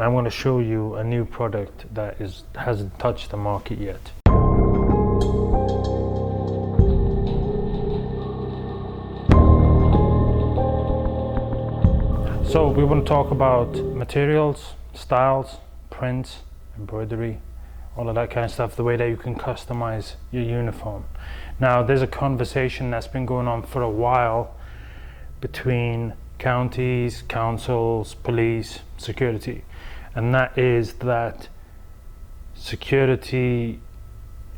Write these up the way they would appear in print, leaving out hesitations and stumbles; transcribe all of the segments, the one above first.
I'm going to show you a new product that hasn't touched the market yet. So we want to talk about materials, styles, prints, embroidery, all of that kind of stuff, the way that you can customize your uniform. Now there's a conversation that's been going on for a while between counties, councils, police, security. And that is that security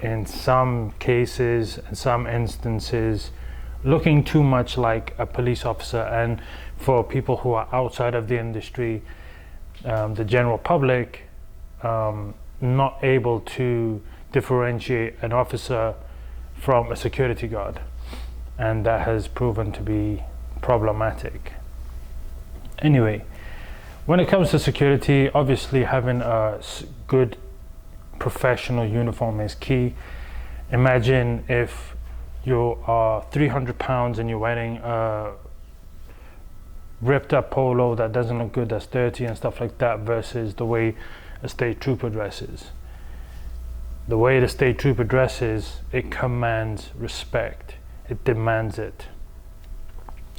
in some cases, in some instances, looking too much like a police officer. And for people who are outside of the industry, the general public, not able to differentiate an officer from a security guard. And that has proven to be problematic. Anyway, when it comes to security, obviously having a good professional uniform is key. Imagine if you are 300 pounds and you're wearing a ripped up polo that doesn't look good, that's dirty and stuff like that, versus the way a state trooper dresses. The way the state trooper dresses, it commands respect. It demands it.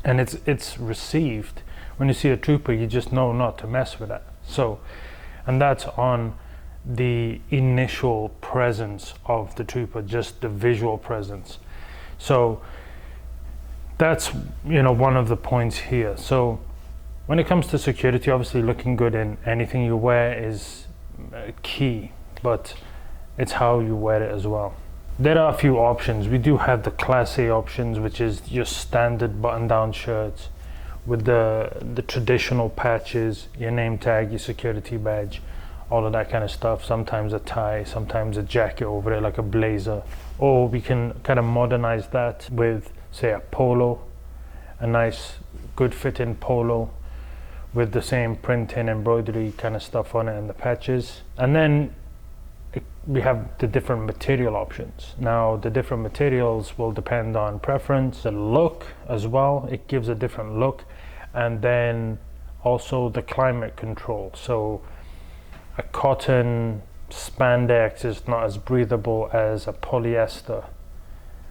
And it's received. When you see a trooper, you just know not to mess with that. So, and that's on the initial presence of the trooper, just the visual presence. So that's, one of the points here. So when it comes to security, obviously looking good in anything you wear is key, but it's how you wear it as well. There are a few options. We do have the Class A options, which is your standard button-down shirts with the traditional patches, your name tag, your security badge, all of that kind of stuff. Sometimes a tie, sometimes a jacket over it, like a blazer. Or we can kind of modernize that with, say, a polo, a nice, good fitting polo with the same printing, embroidery kind of stuff on it and the patches. And then we have the different material options. Now the different materials will depend on preference, the look as well, it gives a different look, and then also the climate control. So a cotton spandex is not as breathable as a polyester,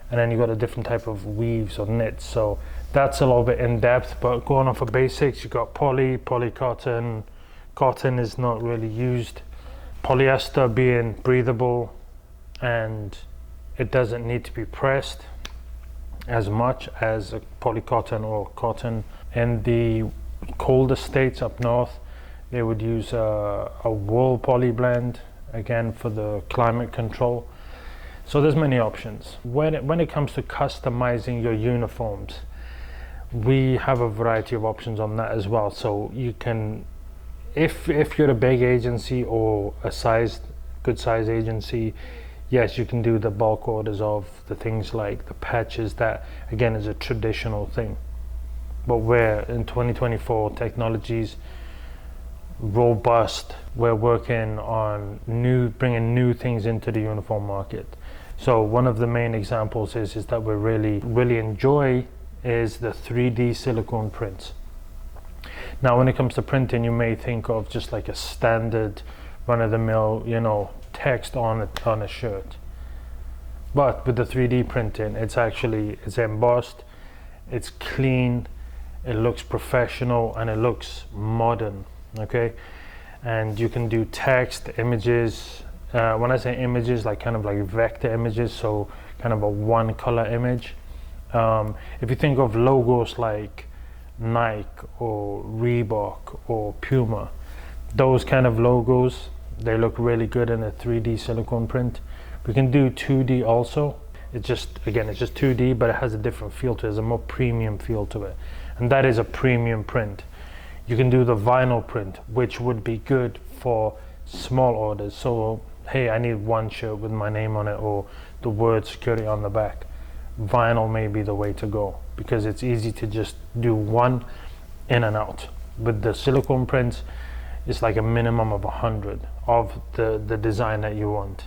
and then you got a different type of weaves or knits. So that's a little bit in depth, but going off of basics, you got polycotton. Cotton is not really used. Polyester being breathable, and it doesn't need to be pressed as much as a polycotton or cotton. In the colder states up north, they would use a wool poly blend, again for the climate control. So there's many options. When it comes to customizing your uniforms, we have a variety of options on that as well. So you can, if you're a big agency or a good size agency, yes, you can do the bulk orders of the things like the patches. That again is a traditional thing. But we're in 2024, technology's robust. We're working on bringing new things into the uniform market. So one of the main examples is that we really enjoy is the 3D silicone prints. Now, when it comes to printing, you may think of just like a standard run-of-the-mill, text on a shirt. But with the 3D printing, it's embossed, it's clean, it looks professional, and it looks modern, okay? And you can do text, images. When I say images, kind of like vector images, so kind of a one color image. If you think of logos like Nike or Reebok or Puma, those kind of logos, they look really good in a 3D silicone print. We can do 2D also. It's just 2D, but it has a different feel to it. There's a more premium feel to it, and that is a premium print. You can do the vinyl print, which would be good for small orders. So hey, I need one shirt with my name on it or the word security on the back. Vinyl may be the way to go because it's easy to just do one in and out. With the silicone prints, it's like a minimum of 100 of the design that you want.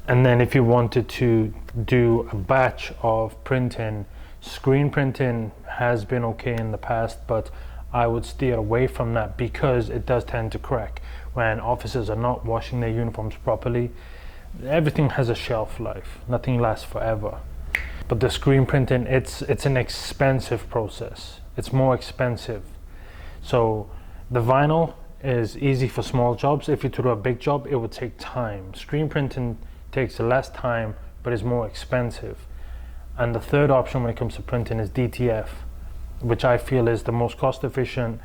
And then if you wanted to do a batch of printing, screen printing has been okay in the past, but I would steer away from that because it does tend to crack when officers are not washing their uniforms properly. Everything has a shelf life, nothing lasts forever. But the screen printing, it's an expensive process. It's more expensive. So the vinyl is easy for small jobs. If you do a big job, it would take time. Screen printing takes less time, but is more expensive. And the third option when it comes to printing is DTF, which I feel is the most cost efficient,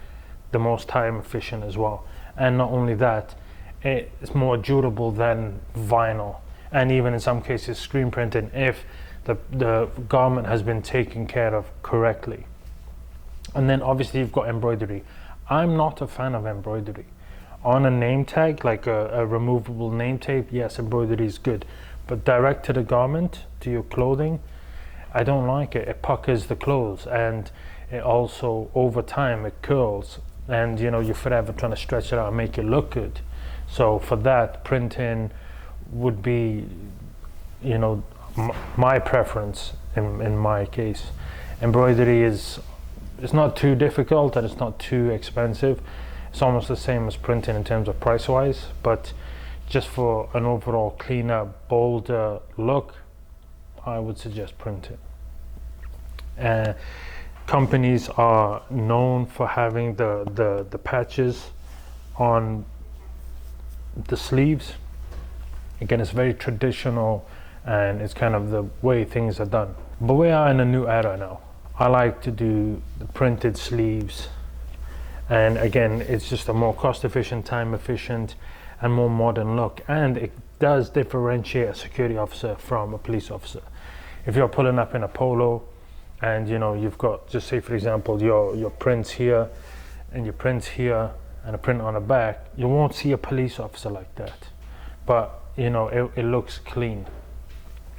the most time efficient as well. And not only that, it's more durable than vinyl. And even in some cases, screen printing, if the garment has been taken care of correctly. And then obviously you've got embroidery. I'm not a fan of embroidery. On a name tag, like a removable name tape, yes, embroidery is good. But direct to the garment, to your clothing, I don't like it. It puckers the clothes, and it also, over time, it curls. And you know, you're forever trying to stretch it out and make it look good. So for that, printing would be, you know, my preference in my case. Embroidery is, it's not too difficult and it's not too expensive. It's almost the same as printing in terms of price wise, but just for an overall cleaner, bolder look, I would suggest printing. Companies are known for having the patches on the sleeves. Again, it's very traditional and it's kind of the way things are done. But we are in a new era now. I like to do the printed sleeves, and again, it's just a more cost efficient, time efficient, and more modern look, and it does differentiate a security officer from a police officer. If you're pulling up in a polo and you know you've got, just say for example, your prints here and your prints here and a print on the back, you won't see a police officer like that. But you know, it looks clean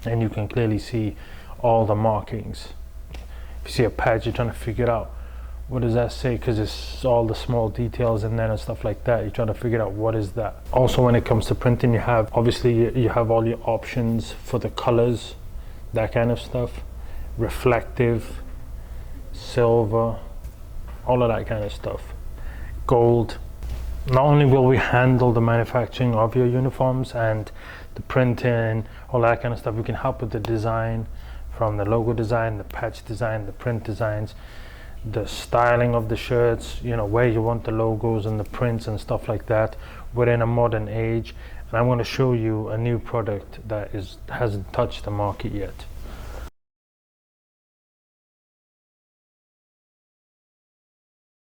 and you can clearly see all the markings. If you see a patch, you're trying to figure out what does that say, because it's all the small details in there and stuff like that. You're trying to figure out what is that. Also, when it comes to printing, you have obviously you have all your options for the colors, that kind of stuff, reflective, silver, all of that kind of stuff, gold. Not only will we handle the manufacturing of your uniforms and the printing, all that kind of stuff, we can help with the design, from the logo design, the patch design, the print designs, the styling of the shirts, you know, where you want the logos and the prints and stuff like that. We're in a modern age, and I'm going to show you a new product that hasn't touched the market yet.